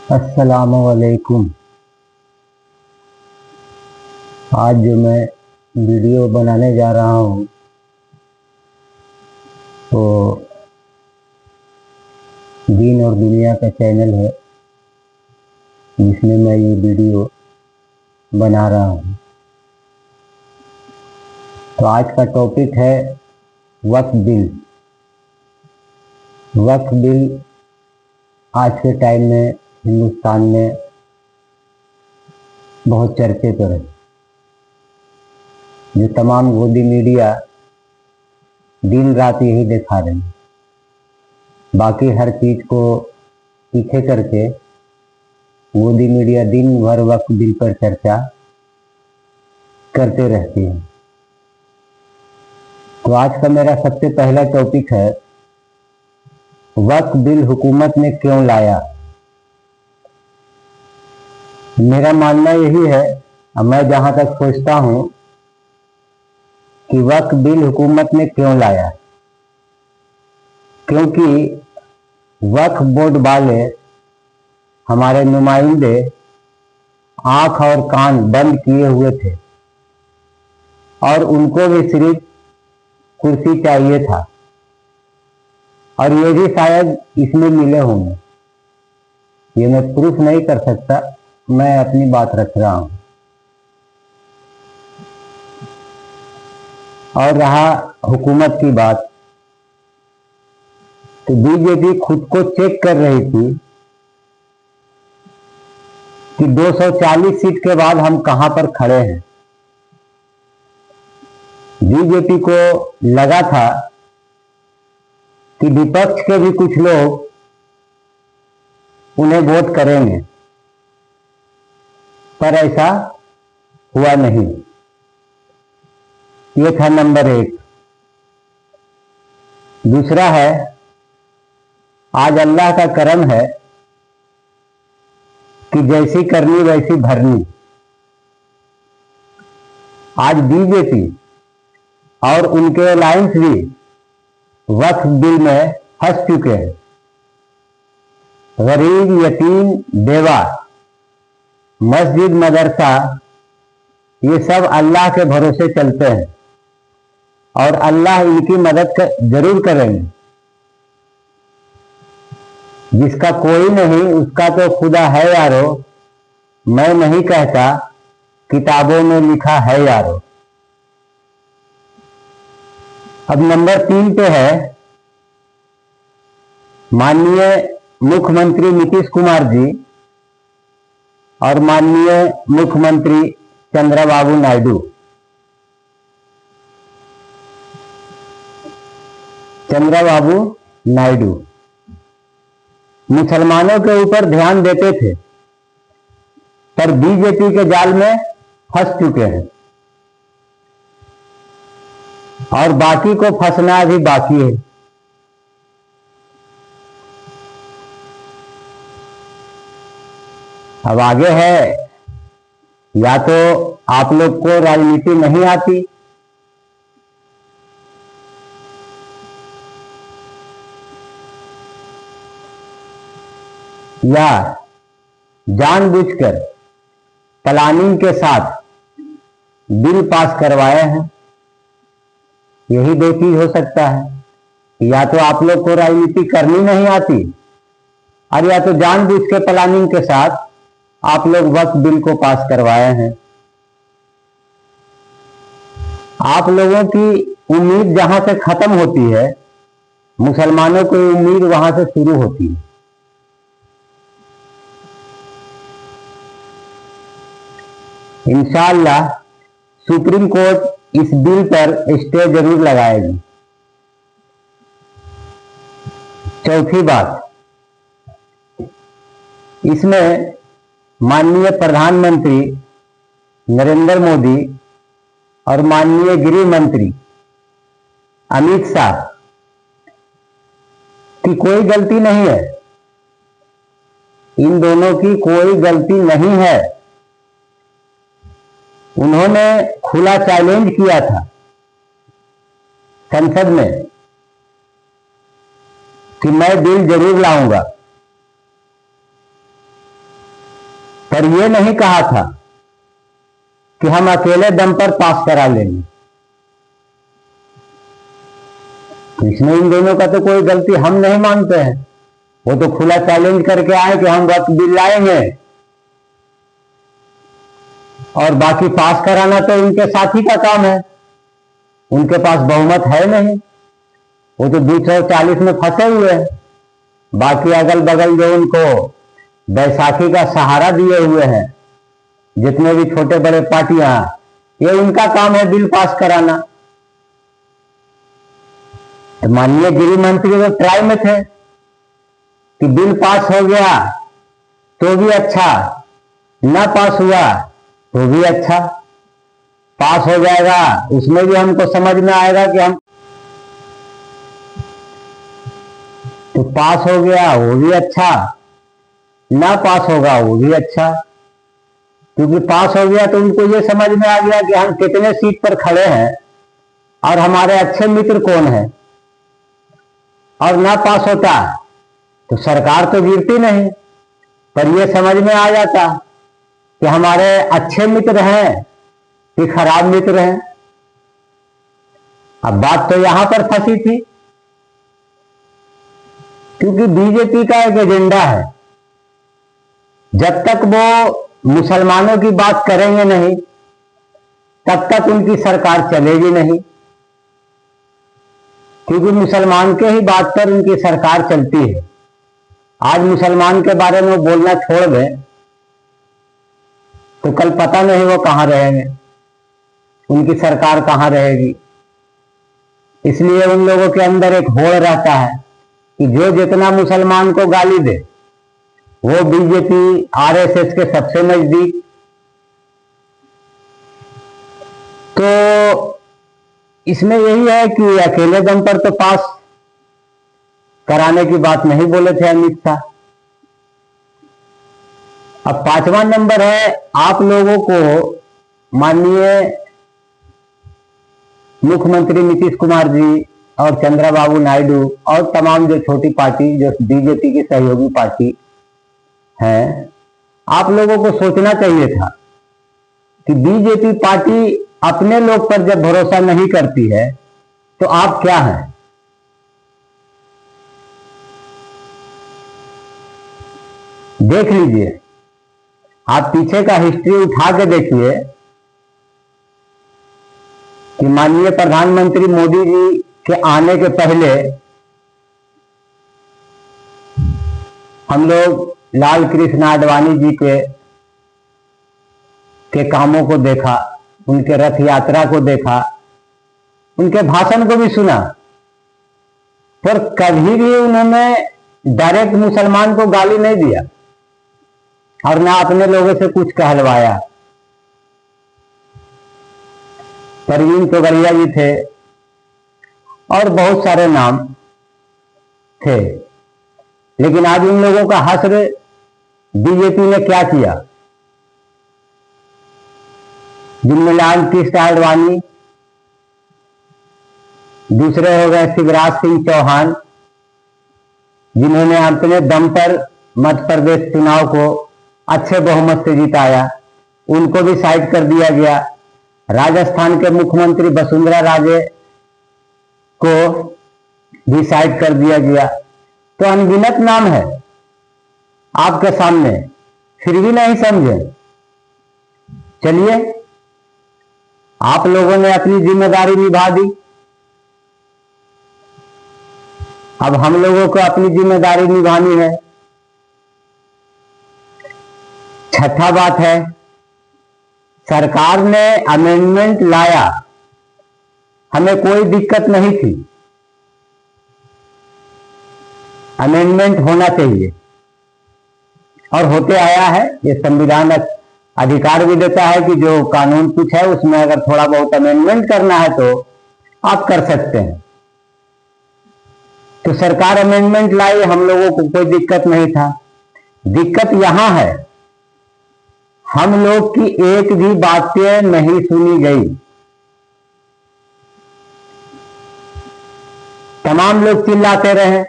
अस्सलामुअलैकुम। आज जो मैं वीडियो बनाने जा रहा हूँ तो दीन और दुनिया का चैनल है जिसमें मैं ये वीडियो बना रहा हूँ। तो आज का टॉपिक है वक्फ बिल। वक्फ बिल आज के टाइम में हिंदुस्तान में बहुत चर्चे पर है। जो तमाम गोदी मीडिया दिन रात यही दिखा रहे हैं, बाकी हर चीज को पीछे करके मोदी मीडिया दिन भर वक्फ बिल पर चर्चा करते रहती है। तो आज का मेरा सबसे पहला टॉपिक है वक्फ बिल हुकूमत ने क्यों लाया। मेरा मानना यही है, और मैं जहां तक सोचता हूं कि वक्फ बिल हुकूमत ने क्यों लाया, क्योंकि वक्फ बोर्ड वाले हमारे नुमाइंदे आंख और कान बंद किए हुए थे और उनको भी सिर्फ कुर्सी चाहिए था, और ये भी शायद इसमें मिले होंगे। ये मैं प्रूफ नहीं कर सकता, मैं अपनी बात रख रहा हूं। और रहा हुकूमत की बात, तो बीजेपी खुद को चेक कर रही थी कि 240 सीट के बाद हम कहां पर खड़े हैं। बीजेपी को लगा था कि विपक्ष के भी कुछ लोग उन्हें वोट करेंगे, पर ऐसा हुआ नहीं। ये था नंबर एक। दूसरा है, आज अल्लाह का करम है कि जैसी करनी वैसी भरनी। आज बीजेपी और उनके अलायंस भी वक्फ बिल में फंस चुके हैं। गरीब, यतीम, बेवा, मस्जिद, मदरसा, ये सब अल्लाह के भरोसे चलते हैं और अल्लाह इनकी मदद जरूर करेंगे। जिसका कोई नहीं उसका तो खुदा है यारो, मैं नहीं कहता किताबों में लिखा है यारो। अब नंबर 3 पे है माननीय मुख्यमंत्री नीतीश कुमार जी और माननीय मुख्यमंत्री चंद्रबाबू नायडू। चंद्रबाबू नायडू मुसलमानों के ऊपर ध्यान देते थे, पर बीजेपी के जाल में फंस चुके हैं और बाकी को फंसना अभी बाकी है। अब आगे है, या तो आप लोग को राजनीति नहीं आती, या जानबूझकर प्लानिंग के साथ बिल पास करवाए हैं। यही दो चीज हो सकता है। या तो आप लोग को राजनीति करनी नहीं आती, और या तो जानबूझ के प्लानिंग के साथ आप लोग वक्फ बिल को पास करवाए हैं। आप लोगों की उम्मीद जहां से खत्म होती है, मुसलमानों की उम्मीद वहां से शुरू होती है। इंशाअल्लाह सुप्रीम कोर्ट इस बिल पर स्टे जरूर लगाएगी। चौथी बात, इसमें माननीय प्रधानमंत्री नरेंद्र मोदी और माननीय गृह मंत्री अमित शाह की कोई गलती नहीं है। इन दोनों की कोई गलती नहीं है। उन्होंने खुला चैलेंज किया था संसद में कि मैं बिल जरूर लाऊंगा, पर यह नहीं कहा था कि हम अकेले दम पर पास करा लेंगे। तो इसमें इन दोनों का तो कोई गलती हम नहीं मानते हैं। वो तो खुला चैलेंज करके आए कि हम वक्त बिल लाएंगे, और बाकी पास कराना तो उनके साथी का काम है। उनके पास बहुमत है नहीं, वो तो 240 में फंसे हुए हैं। बाकी अगल बगल जो उनको बैसाखी का सहारा दिए हुए हैं, जितने भी छोटे बड़े पार्टियां, ये उनका काम है बिल पास कराना। तो माननीय गृह मंत्री तो ट्राई में थे कि बिल पास हो गया तो भी अच्छा, ना पास हुआ तो भी अच्छा। पास हो जाएगा उसमें भी हमको समझ में आएगा कि हम, तो पास हो गया वो भी अच्छा, ना पास होगा वो भी अच्छा। क्योंकि पास हो गया तो उनको ये समझ में आ गया कि हम कितने सीट पर खड़े हैं और हमारे अच्छे मित्र कौन है। और ना पास होता तो सरकार तो गिरती नहीं, पर यह समझ में आ जाता कि हमारे अच्छे मित्र हैं कि खराब मित्र हैं। अब बात तो यहां पर फंसी थी, क्योंकि बीजेपी का एक एजेंडा है, जब तक वो मुसलमानों की बात करेंगे नहीं तब तक उनकी सरकार चलेगी नहीं। क्योंकि मुसलमान के ही बात पर उनकी सरकार चलती है। आज मुसलमान के बारे में बोलना छोड़ दें तो कल पता नहीं वो कहां रहेंगे, उनकी सरकार कहां रहेगी। इसलिए उन लोगों के अंदर एक होड़ रहता है कि जो जितना मुसलमान को गाली दे वो बीजेपी आरएसएस के सबसे नजदीक। तो इसमें यही है कि अकेले दम पर तो पास कराने की बात नहीं बोले थे अमित शाह। अब 5वां नंबर है, आप लोगों को माननीय मुख्यमंत्री नीतीश कुमार जी और चंद्रबाबू नायडू और तमाम जो छोटी पार्टी जो बीजेपी की सहयोगी पार्टी है, आप लोगों को सोचना चाहिए था कि बीजेपी पार्टी अपने लोग पर जब भरोसा नहीं करती है तो आप क्या हैं। देख लीजिए, आप पीछे का हिस्ट्री उठा के देखिए कि माननीय प्रधानमंत्री मोदी जी के आने के पहले हम लोग लाल कृष्ण आडवाणी जी के कामों को देखा, उनके रथ यात्रा को देखा, उनके भाषण को भी सुना, पर कभी भी उन्होंने डायरेक्ट मुसलमान को गाली नहीं दिया और ना अपने लोगों से कुछ कहलवाया। परवीन तोगड़िया जी थे और बहुत सारे नाम थे, लेकिन आज उन लोगों का हश्र बीजेपी ने क्या किया। जिनमें लाल कृष्ण आडवाणी, दूसरे हो गए शिवराज सिंह चौहान, जिन्होंने अपने दम पर मध्य प्रदेश चुनाव को अच्छे बहुमत से जिताया, उनको भी साइड कर दिया गया। राजस्थान के मुख्यमंत्री वसुंधरा राजे को भी साइड कर दिया गया। तो अनगिनत नाम है आपके सामने, फिर भी नहीं समझे। चलिए, आप लोगों ने अपनी जिम्मेदारी निभा दी, अब हम लोगों को अपनी जिम्मेदारी निभानी है। छठा बात है, सरकार ने अमेंडमेंट लाया, हमें कोई दिक्कत नहीं थी, अमेंडमेंट होना चाहिए और होते आया है। ये संविधान अधिकार भी देता है कि जो कानून कुछ है उसमें अगर थोड़ा बहुत अमेंडमेंट करना है तो आप कर सकते हैं। तो सरकार अमेंडमेंट लाई, हम लोगों को कोई दिक्कत नहीं था। दिक्कत यहां है, हम लोग की एक भी बातें नहीं सुनी गई। तमाम लोग चिल्लाते रहे,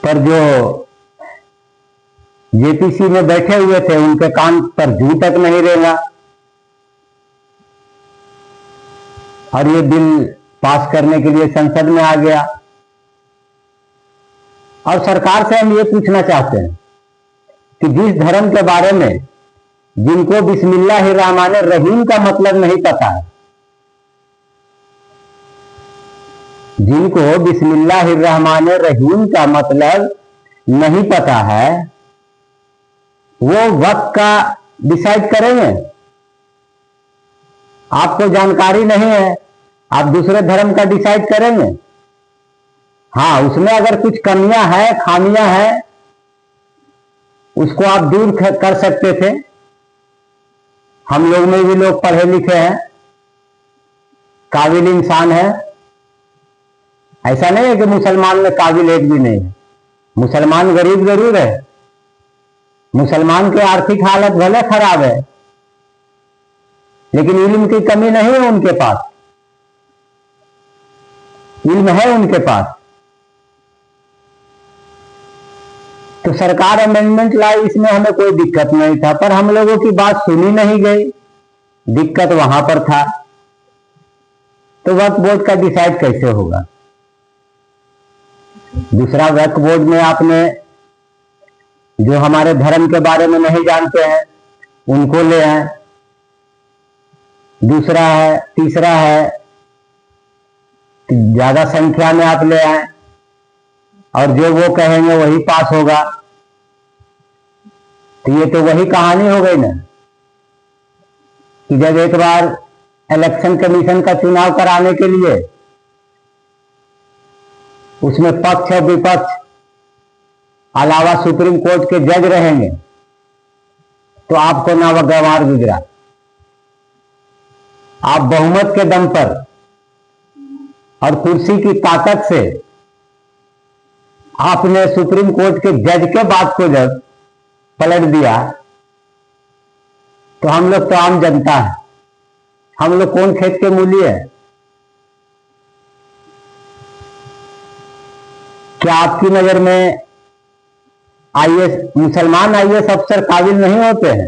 पर जो जेपीसी में बैठे हुए थे, उनके कान पर जू तक नहीं रेंगा और ये बिल पास करने के लिए संसद में आ गया। और सरकार से हम ये पूछना चाहते हैं कि जिस धर्म के बारे में जिनको बिस्मिल्लाहिर्रहमानिर रहीम का मतलब नहीं पता है, जिनको बिस्मिल्लाहिर्रहमानिर रहीम का मतलब नहीं पता है, वो वक्त का डिसाइड करेंगे। आपको जानकारी नहीं है, आप दूसरे धर्म का डिसाइड करेंगे। हाँ, उसमें अगर कुछ कमियां हैं, खामियां हैं, उसको आप दूर कर सकते थे। हम लोग में भी लोग पढ़े लिखे हैं, काबिल इंसान है। ऐसा नहीं है कि मुसलमान में काबिल एक भी नहीं है। मुसलमान गरीब जरूर है, मुसलमान की आर्थिक हालत भले खराब है, लेकिन इल्म की कमी नहीं है उनके पास, इल्म है उनके पास। तो सरकार अमेंडमेंट लाई, इसमें हमें कोई दिक्कत नहीं था, पर हम लोगों की बात सुनी नहीं गई, दिक्कत वहां पर था। तो वक्फ बोर्ड का डिसाइड कैसे होगा? दूसरा, वक्फ बोर्ड में आपने जो हमारे धर्म के बारे में नहीं जानते हैं उनको ले आए। दूसरा है, तीसरा है कि ज्यादा संख्या में आप ले आए और जो वो कहेंगे वही पास होगा। तो ये तो वही कहानी हो गई ना कि जब एक बार इलेक्शन कमीशन का चुनाव कराने के लिए उसमें पक्ष और विपक्ष अलावा सुप्रीम कोर्ट के जज रहेंगे, तो आपको नागवार गुजरा। आप बहुमत के दम पर और कुर्सी की ताकत से आपने सुप्रीम कोर्ट के जज के बात को जब पलट दिया, तो हम लोग तो आम जनता है, हम लोग कौन खेत के मूली है? क्या आपकी नजर में आईएएस, मुसलमान आईएएस अफसर काबिल नहीं होते हैं?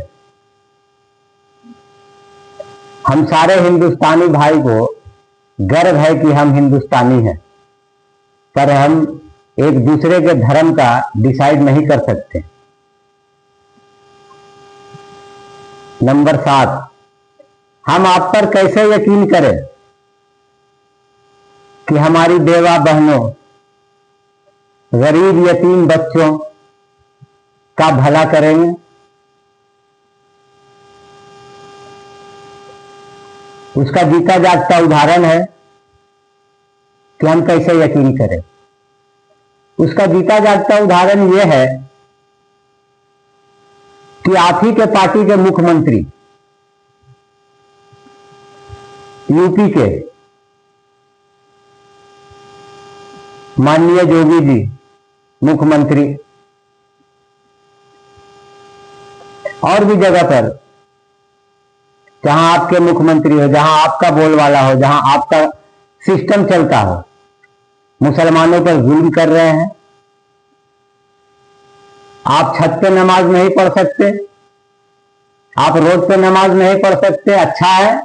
हम सारे हिंदुस्तानी भाई को गर्व है कि हम हिंदुस्तानी हैं, पर हम एक दूसरे के धर्म का डिसाइड नहीं कर सकते। नंबर 7, हम आप पर कैसे यकीन करें कि हमारी बेवा बहनों, गरीब यतीम बच्चों का भला करेंगे? उसका जीता जागता उदाहरण है कि हम कैसे यकीन करें। उसका जीता जागता उदाहरण यह है कि आप ही के पार्टी के मुख्यमंत्री, यूपी के माननीय योगी जी मुख्यमंत्री, और भी जगह पर जहां आपके मुख्यमंत्री हो, जहां आपका बोलवाला हो, जहां आपका सिस्टम चलता हो, मुसलमानों पर जुल्म कर रहे हैं। आप छत पे नमाज नहीं पढ़ सकते, आप रोड पे नमाज नहीं पढ़ सकते। अच्छा है,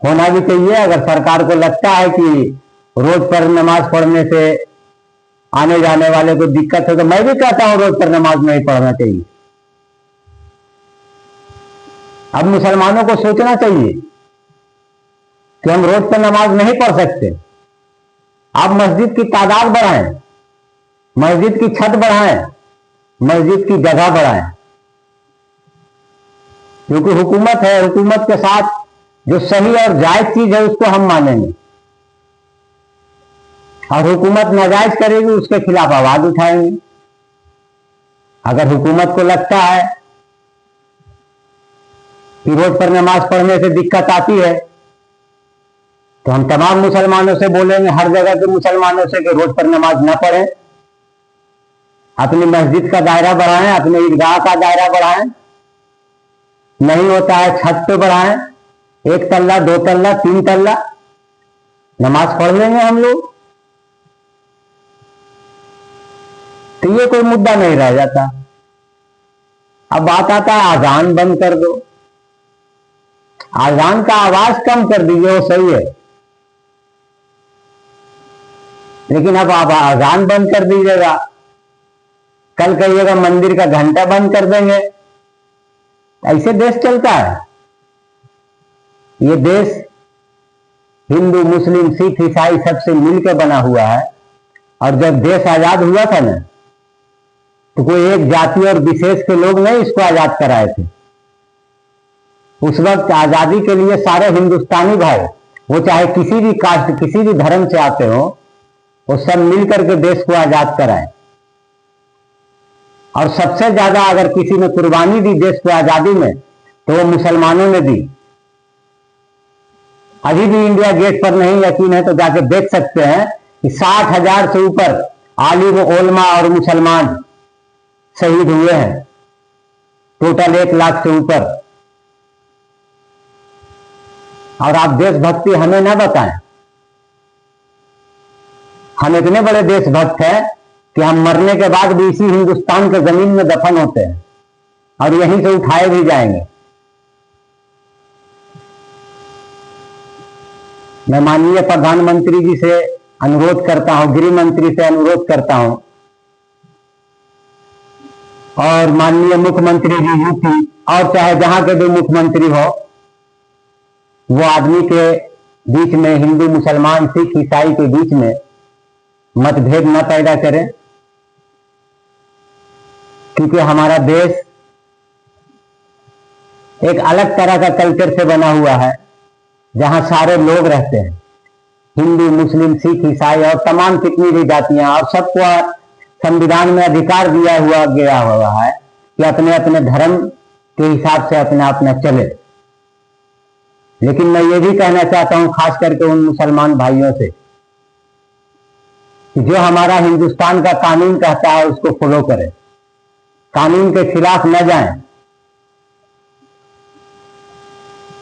होना भी चाहिए। अगर सरकार को लगता है कि रोड पर नमाज पढ़ने से आने जाने वाले को दिक्कत है, तो मैं भी कहता हूं रोड पर नमाज नहीं पढ़ना चाहिए। अब मुसलमानों को सोचना चाहिए कि हम रोड पर नमाज नहीं पढ़ सकते। आप मस्जिद की तादाद बढ़ाएं, मस्जिद की छत बढ़ाएं, मस्जिद की जगह बढ़ाएं, क्योंकि हुकूमत है, हुकूमत के साथ जो सही और जायज चीज है उसको हम मानेंगे, और हुकूमत नाजायज करेगी उसके खिलाफ आवाज उठाएंगे। अगर हुकूमत को लगता है कि रोड पर नमाज पढ़ने से दिक्कत आती है, तो हम तमाम मुसलमानों से बोलेंगे, हर जगह के मुसलमानों से, कि रोड पर नमाज ना पढ़ें, अपनी मस्जिद का दायरा बढ़ाएं, अपने ईदगाह का दायरा बढ़ाएं, नहीं होता है छत पे बढ़ाएं, 1 तल्ला 2 तल्ला 3 तल्ला नमाज पढ़ लेंगे हम लोग। तो ये कोई मुद्दा नहीं रह जाता। अब बात आता है आजान बंद कर दो, आजान का आवाज कम कर दीजिए, वो सही है, लेकिन अब आप आजान बंद कर दीजिएगा, कल कहिएगा मंदिर का घंटा बंद कर देंगे। ऐसे देश चलता है? ये देश हिंदू मुस्लिम सिख ईसाई सबसे मिलकर बना हुआ है। और जब देश आजाद हुआ था ना, तो कोई एक जाति और विशेष के लोग नहीं इसको आजाद कराए थे। उस वक्त आजादी के लिए सारे हिंदुस्तानी भाई, वो चाहे किसी भी कास्ट किसी भी धर्म से आते हो, वो सब मिलकर के देश को आजाद कराए। और सबसे ज्यादा अगर किसी ने कुर्बानी दी देश को आजादी में, तो वो मुसलमानों ने दी। अभी भी इंडिया गेट पर नहीं यकीन है तो जाके देख सकते हैं कि 60,000 से ऊपर आलिम ओलमा और मुसलमान शहीद हुए हैं, टोटल 1 लाख से ऊपर। और आप देशभक्ति हमें ना बताएं, हम इतने बड़े देशभक्त हैं कि हम मरने के बाद भी इसी हिंदुस्तान के जमीन में दफन होते हैं और यहीं से उठाए भी जाएंगे। मैं माननीय प्रधानमंत्री जी से अनुरोध करता हूं, गृह मंत्री से अनुरोध करता हूं, और माननीय मुख्यमंत्री जी यूपी और चाहे जहां के भी मुख्यमंत्री हो, वो आदमी के बीच में, हिंदू मुसलमान सिख ईसाई के बीच में मतभेद न पैदा करें। क्योंकि हमारा देश एक अलग तरह का कल्चर से बना हुआ है, जहां सारे लोग रहते हैं, हिंदू मुस्लिम सिख ईसाई और तमाम कितनी भी जातियां, और सबको संविधान में अधिकार दिया हुआ गया हुआ है कि अपने अपने धर्म के हिसाब से अपना अपना चले। लेकिन मैं ये भी कहना चाहता हूं खास करके उन मुसलमान भाइयों से कि जो हमारा हिंदुस्तान का कानून कहता है उसको फॉलो करें, कानून के खिलाफ न जाएं।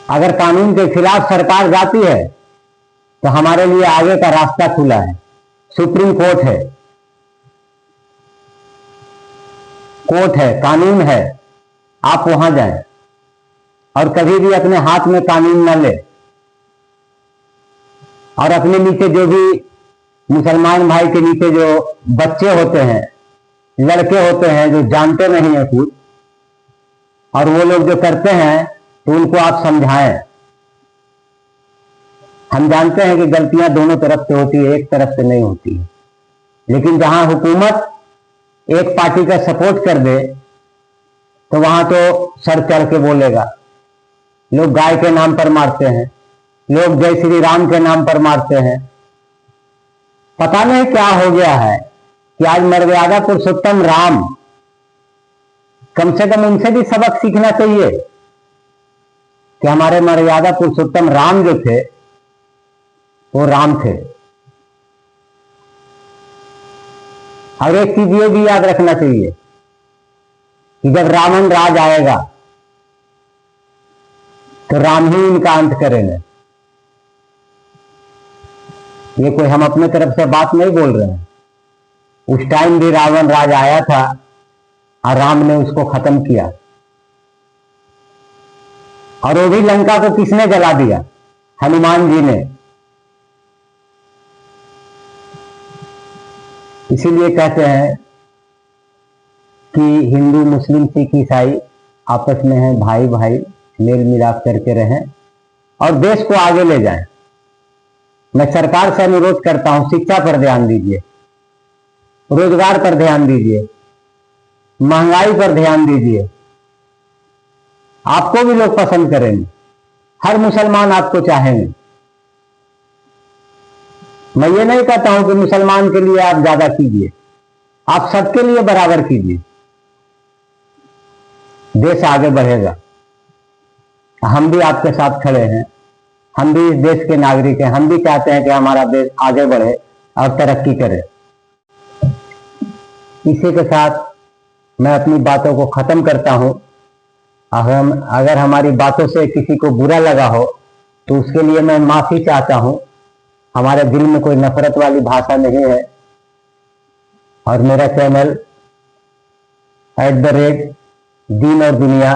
अगर कानून के खिलाफ सरकार जाती है तो हमारे लिए आगे का रास्ता खुला है, सुप्रीम कोर्ट है, कानून है, आप वहां जाएं। और कभी भी अपने हाथ में कानून न ले। और अपने नीचे जो भी मुसलमान भाई के नीचे जो बच्चे होते हैं, लड़के होते हैं जो जानते नहीं है कुछ, और वो लोग जो करते हैं, तो उनको आप समझाएं। हम जानते हैं कि गलतियां दोनों तरफ से होती है, एक तरफ से नहीं होती है। लेकिन जहां हुकूमत एक पार्टी का सपोर्ट कर दे, तो वहां तो सर चढ़ के बोलेगा। लोग गाय के नाम पर मारते हैं, लोग जय श्री राम के नाम पर मारते हैं। पता नहीं क्या हो गया है कि आज मर्यादा पुरुषोत्तम राम, कम से कम उनसे भी सबक सीखना चाहिए कि हमारे मर्यादा पुरुषोत्तम राम जो थे वो राम थे। और एक चीज ये भी याद रखना चाहिए कि जब रावण राज आएगा तो राम ही इनका अंत करेंगे। ये कोई हम अपने तरफ से बात नहीं बोल रहे हैं। उस टाइम भी रावण राज आया था और राम ने उसको खत्म किया। और वो भी लंका को किसने जला दिया? हनुमान जी ने। इसीलिए कहते हैं कि हिंदू मुस्लिम सिख ईसाई आपस में हैं, भाई भाई, मेल मिलाप करके रहें और देश को आगे ले जाएं। मैं सरकार से अनुरोध करता हूं, शिक्षा पर ध्यान दीजिए, रोजगार पर ध्यान दीजिए, महंगाई पर ध्यान दीजिए। आपको भी लोग पसंद करेंगे, हर मुसलमान आपको चाहेंगे। मैं ये नहीं कहता हूं कि मुसलमान के लिए आप ज्यादा कीजिए, आप सबके लिए बराबर कीजिए, देश आगे बढ़ेगा। हम भी आपके साथ खड़े हैं, हम भी इस देश के नागरिक हैं, हम भी चाहते हैं कि हमारा देश आगे बढ़े और तरक्की करे। इसी के साथ मैं अपनी बातों को खत्म करता हूं। अगर हमारी बातों से किसी को बुरा लगा हो तो उसके लिए मैं माफी चाहता हूं। हमारे दिल में कोई नफरत वाली भाषा नहीं है। और मेरा चैनल दीन और दुनिया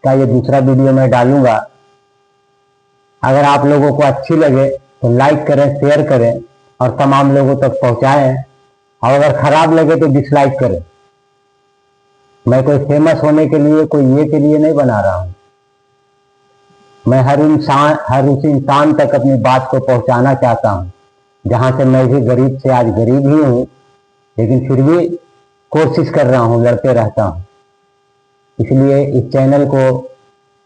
का ये दूसरा वीडियो मैं डालूंगा। अगर आप लोगों को अच्छी लगे तो लाइक करें, शेयर करें और तमाम लोगों तक पहुंचाएं, और अगर खराब लगे तो डिसलाइक करें। मैं कोई फेमस होने के लिए, कोई ये के लिए नहीं बना रहा हूं। मैं हर उस इंसान तक अपनी बात को पहुंचाना चाहता हूं, जहां से मैं भी गरीब से आज गरीब ही हूं, लेकिन फिर भी कोशिश कर रहा हूं, लड़ते रहता हूं। इसलिए इस चैनल को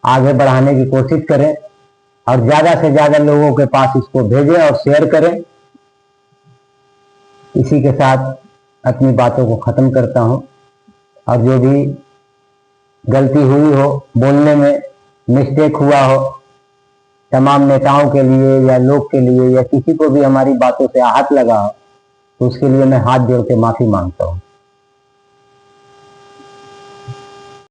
आगे बढ़ाने की कोशिश करें और ज्यादा से ज्यादा लोगों के पास इसको भेजें और शेयर करें। इसी के साथ अपनी बातों को खत्म करता हूं, और जो भी गलती हुई हो, बोलने में मिस्टेक हुआ हो, तमाम नेताओं के लिए या लोग के लिए या किसी को भी हमारी बातों से आहत लगा हो, तो उसके लिए मैं हाथ जोड़ के माफी मांगता हूं।